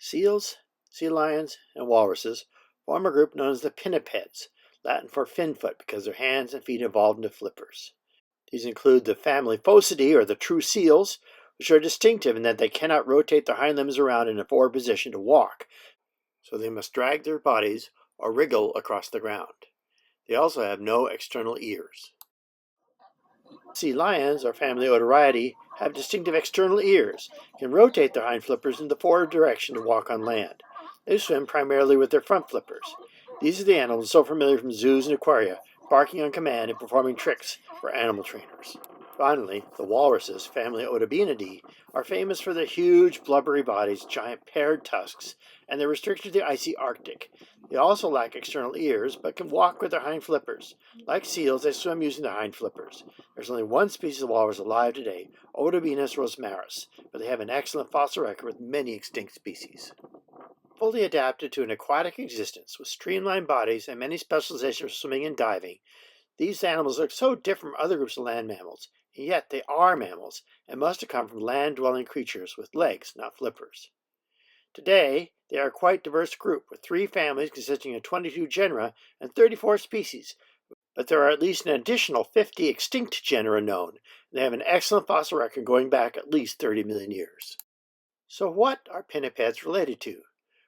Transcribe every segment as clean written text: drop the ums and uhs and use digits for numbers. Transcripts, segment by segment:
Seals, sea lions, and walruses form a group known as the pinnipeds, Latin for fin foot because their hands and feet evolved into flippers. These include the family Phocidae, or the true seals, which are distinctive in that they cannot rotate their hind limbs around in a forward position to walk, so they must drag their bodies or wriggle across the ground. They also have no external ears. Sea lions, or family Otariidae, have distinctive external ears, can rotate their hind flippers in the forward direction to walk on land. They swim primarily with their front flippers. These are the animals so familiar from zoos and aquaria, barking on command and performing tricks for animal trainers. Finally, the walruses, family Otobenidae, are famous for their huge, blubbery bodies, giant paired tusks, and they're restricted to the icy Arctic. They also lack external ears, but can walk with their hind flippers. Like seals, they swim using their hind flippers. There's only one species of walrus alive today, Otobenus rosmarus, but they have an excellent fossil record with many extinct species. Fully adapted to an aquatic existence with streamlined bodies and many specializations for swimming and diving, these animals look so different from other groups of land mammals, and yet they are mammals and must have come from land-dwelling creatures with legs, not flippers. Today, they are a quite diverse group, with 3 families consisting of 22 genera and 34 species, but there are at least an additional 50 extinct genera known, and they have an excellent fossil record going back at least 30 million years. So what are pinnipeds related to?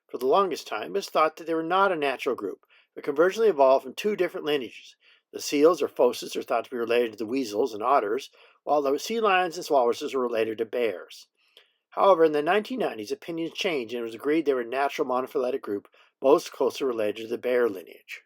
For the longest time, it was thought that they were not a natural group, but convergently evolved from 2 different lineages. The seals, or phocids, are thought to be related to the weasels and otters, while the sea lions and walruses are related to bears. However, in the 1990s, opinions changed and it was agreed they were a natural monophyletic group most closely related to the bear lineage.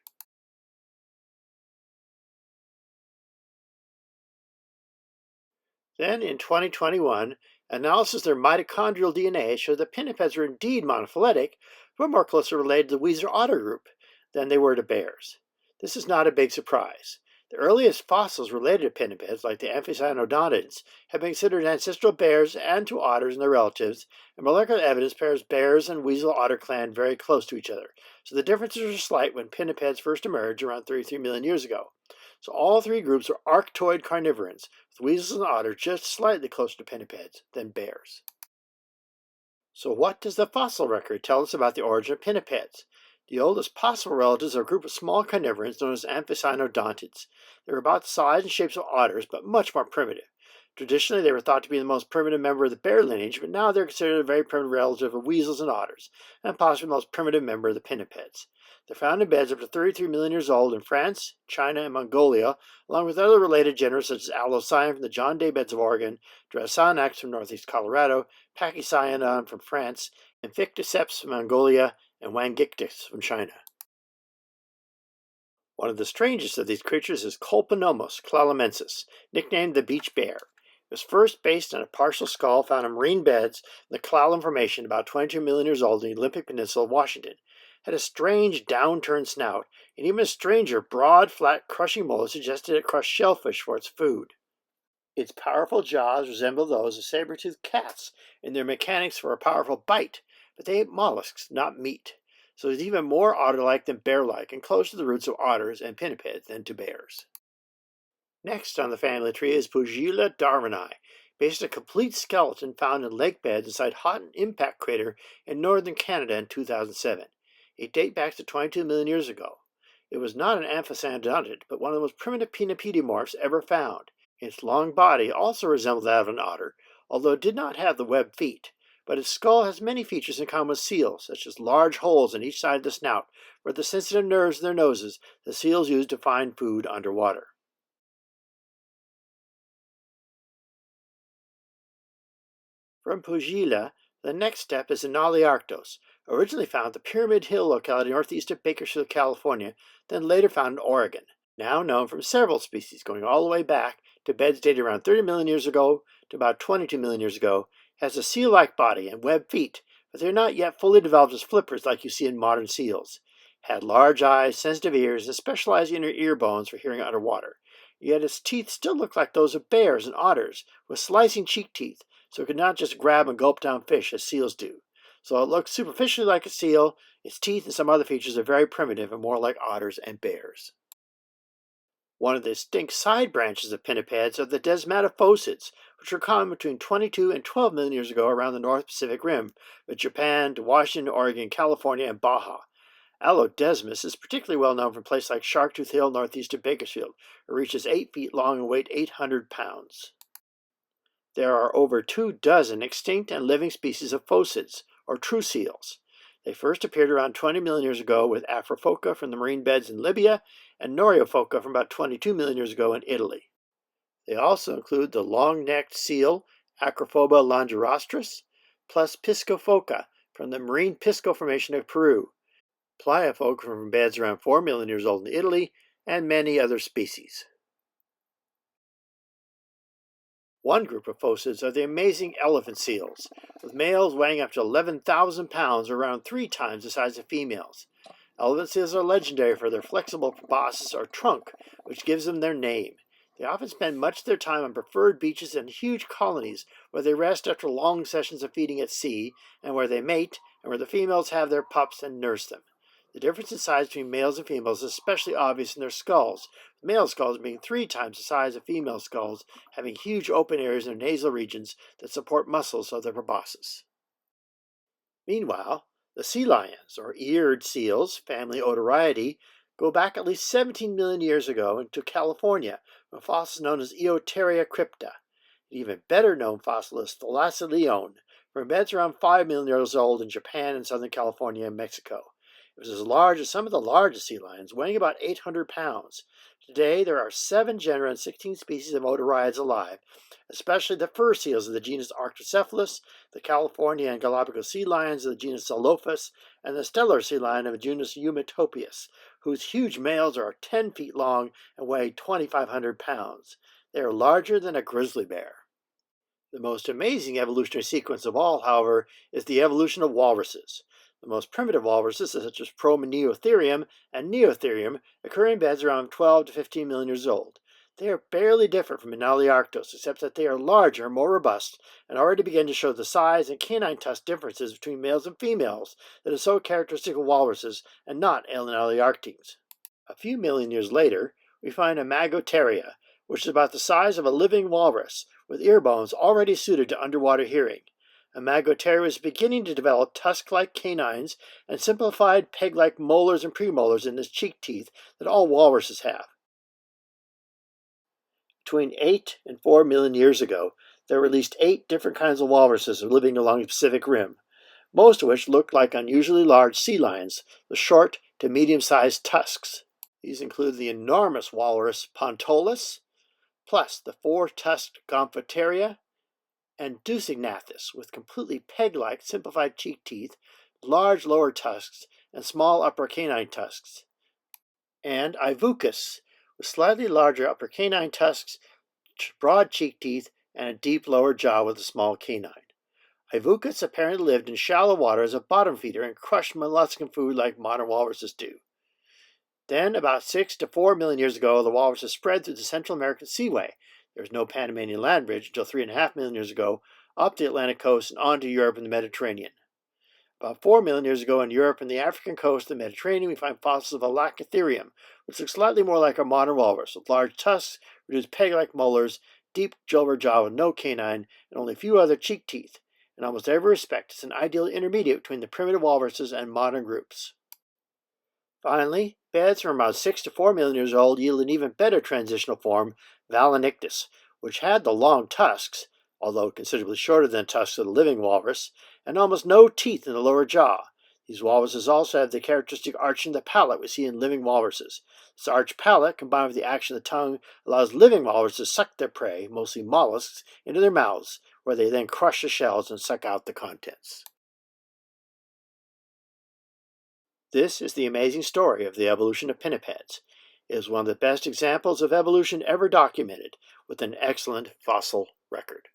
Then, in 2021, analysis of their mitochondrial DNA showed that pinnipeds are indeed monophyletic, but more closely related to the weasel otter group than they were to bears. This is not a big surprise. The earliest fossils related to pinnipeds, like the amphiscyanodontids, have been considered ancestral bears and to otters and their relatives, and molecular evidence pairs bears and weasel otter clan very close to each other, so the differences are slight when pinnipeds first emerged around 33 million years ago. So all 3 groups are arctoid carnivorans, with weasels and otters just slightly closer to pinnipeds than bears. So what does the fossil record tell us about the origin of pinnipeds? The oldest possible relatives are a group of small carnivorans known as amphiscyanodontids. They were about the size and shapes of otters, but much more primitive. Traditionally, they were thought to be the most primitive member of the bear lineage, but now they're considered a very primitive relative of weasels and otters, and possibly the most primitive member of the pinnipeds. They're found in beds up to 33 million years old in France, China, and Mongolia, along with other related genera such as Allocyon from the John Day beds of Oregon, Draconax from northeast Colorado, Pachyscyanodon from France, and Ficticeps from Mongolia, and Wangictus from China. One of the strangest of these creatures is Colponomos clallamensis, nicknamed the beach bear. It was first based on a partial skull found in marine beds in the Clallam Formation about 22 million years old in the Olympic Peninsula of Washington. It had a strange downturned snout, and even a stranger, broad, flat, crushing mold suggested it crushed shellfish for its food. Its powerful jaws resemble those of saber-toothed cats in their mechanics for a powerful bite, but they ate mollusks, not meat. So it's even more otter-like than bear-like and closer to the roots of otters and pinnipeds than to bears. Next on the family tree is Pugila darwini, based on a complete skeleton found in lake beds inside Houghton Impact Crater in northern Canada in 2007. It dates back to 22 million years ago. It was not an amphiscyanodonid, but one of the most primitive pinnipedimorphs ever found. Its long body also resembled that of an otter, although it did not have the webbed feet. But its skull has many features in common with seals, such as large holes in each side of the snout, where the sensitive nerves in their noses the seals use to find food underwater. From Pugila, the next step is Analiarctos, originally found at the Pyramid Hill locality northeast of Bakersfield, California, then later found in Oregon. Now known from several species, going all the way back to beds dated around 30 million years ago to about 22 million years ago, has a seal-like body and webbed feet, but they're not yet fully developed as flippers like you see in modern seals. It had large eyes, sensitive ears, and specialized inner ear bones for hearing underwater. Yet its teeth still look like those of bears and otters, with slicing cheek teeth, so it could not just grab and gulp down fish as seals do. So it looks superficially like a seal. Its teeth and some other features are very primitive and more like otters and bears. One of the distinct side branches of pinnipeds are the desmatophosids, which were common between 22 and 12 million years ago around the North Pacific Rim, from Japan to Washington, Oregon, California, and Baja. Allodesmus is particularly well known from places like Sharktooth Hill, northeast of Bakersfield. It reaches 8 feet long and weighs 800 pounds. There are over 24 extinct and living species of phocids, or true seals. They first appeared around 20 million years ago with Afrophoca from the marine beds in Libya and Noriofoca from about 22 million years ago in Italy. They also include the long-necked seal Acrophoba longirostris, plus Piscophoca from the marine Pisco Formation of Peru, Pliofoca from beds around 4 million years old in Italy, and many other species. One group of phocids are the amazing elephant seals, with males weighing up to 11,000 pounds, or around 3 times the size of females. Elephant seals are legendary for their flexible proboscis or trunk, which gives them their name. They often spend much of their time on preferred beaches and huge colonies, where they rest after long sessions of feeding at sea, and where they mate, and where the females have their pups and nurse them. The difference in size between males and females is especially obvious in their skulls, with male skulls being 3 times the size of female skulls, having huge open areas in their nasal regions that support muscles of their proboscis. Meanwhile, the sea lions, or eared seals, family Odoriidae, go back at least 17 million years ago into California from fossils known as Eoteria crypta. An even better known fossil is Thalassileone, from beds around 5 million years old in Japan and southern California and Mexico. It was as large as some of the largest sea lions, weighing about 800 pounds. Today, there are 7 genera and 16 species of Odoriids alive, especially the fur seals of the genus Arctocephalus, the California and Galapagos sea lions of the genus Zolophus, and the stellar sea lion of the genus Eumetopius, whose huge males are 10 feet long and weigh 2,500 pounds. They are larger than a grizzly bear. The most amazing evolutionary sequence of all, however, is the evolution of walruses. The most primitive walruses, such as Promeneotherium and Neotherium, occur in beds around 12 to 15 million years old. They are barely different from Enaliarctos, except that they are larger and more robust, and already begin to show the size and canine tusk differences between males and females that is so characteristic of walruses and not Enaliarctines. A few million years later, we find Imagoteria, which is about the size of a living walrus, with ear bones already suited to underwater hearing. Imagoteria was beginning to develop tusk-like canines and simplified peg-like molars and premolars in its cheek teeth that all walruses have. Between 8 and 4 million years ago, there were at least 8 different kinds of walruses living along the Pacific Rim, most of which looked like unusually large sea lions with short to medium-sized tusks. These include the enormous walrus Pontolus, plus the 4-tusked Gomphoteria, and Deucignathus, with completely peg-like simplified cheek teeth, large lower tusks, and small upper canine tusks. And Ivucus, with slightly larger upper canine tusks, broad cheek teeth, and a deep lower jaw with a small canine. Ivucus apparently lived in shallow water as a bottom feeder and crushed molluscan food like modern walruses do. Then, about 6 to 4 million years ago, the walruses spread through the Central American Seaway. There was no Panamanian land bridge until 3.5 million years ago, up the Atlantic coast and onto Europe and the Mediterranean. About 4 million years ago in Europe and the African coast of the Mediterranean, we find fossils of Alacatherium, which looks slightly more like a modern walrus, with large tusks, reduced peg-like molars, deep lower jaw with no canine, and only a few other cheek teeth. In almost every respect, it's an ideal intermediate between the primitive walruses and modern groups. Finally, beds from about 6 to 4 million years old yield an even better transitional form, Valanictus, which had the long tusks, although considerably shorter than tusks of the living walrus, and almost no teeth in the lower jaw. These walruses also have the characteristic arching of the palate we see in living walruses. This arched palate, combined with the action of the tongue, allows living walruses to suck their prey, mostly mollusks, into their mouths, where they then crush the shells and suck out the contents. This is the amazing story of the evolution of pinnipeds. It is one of the best examples of evolution ever documented, with an excellent fossil record.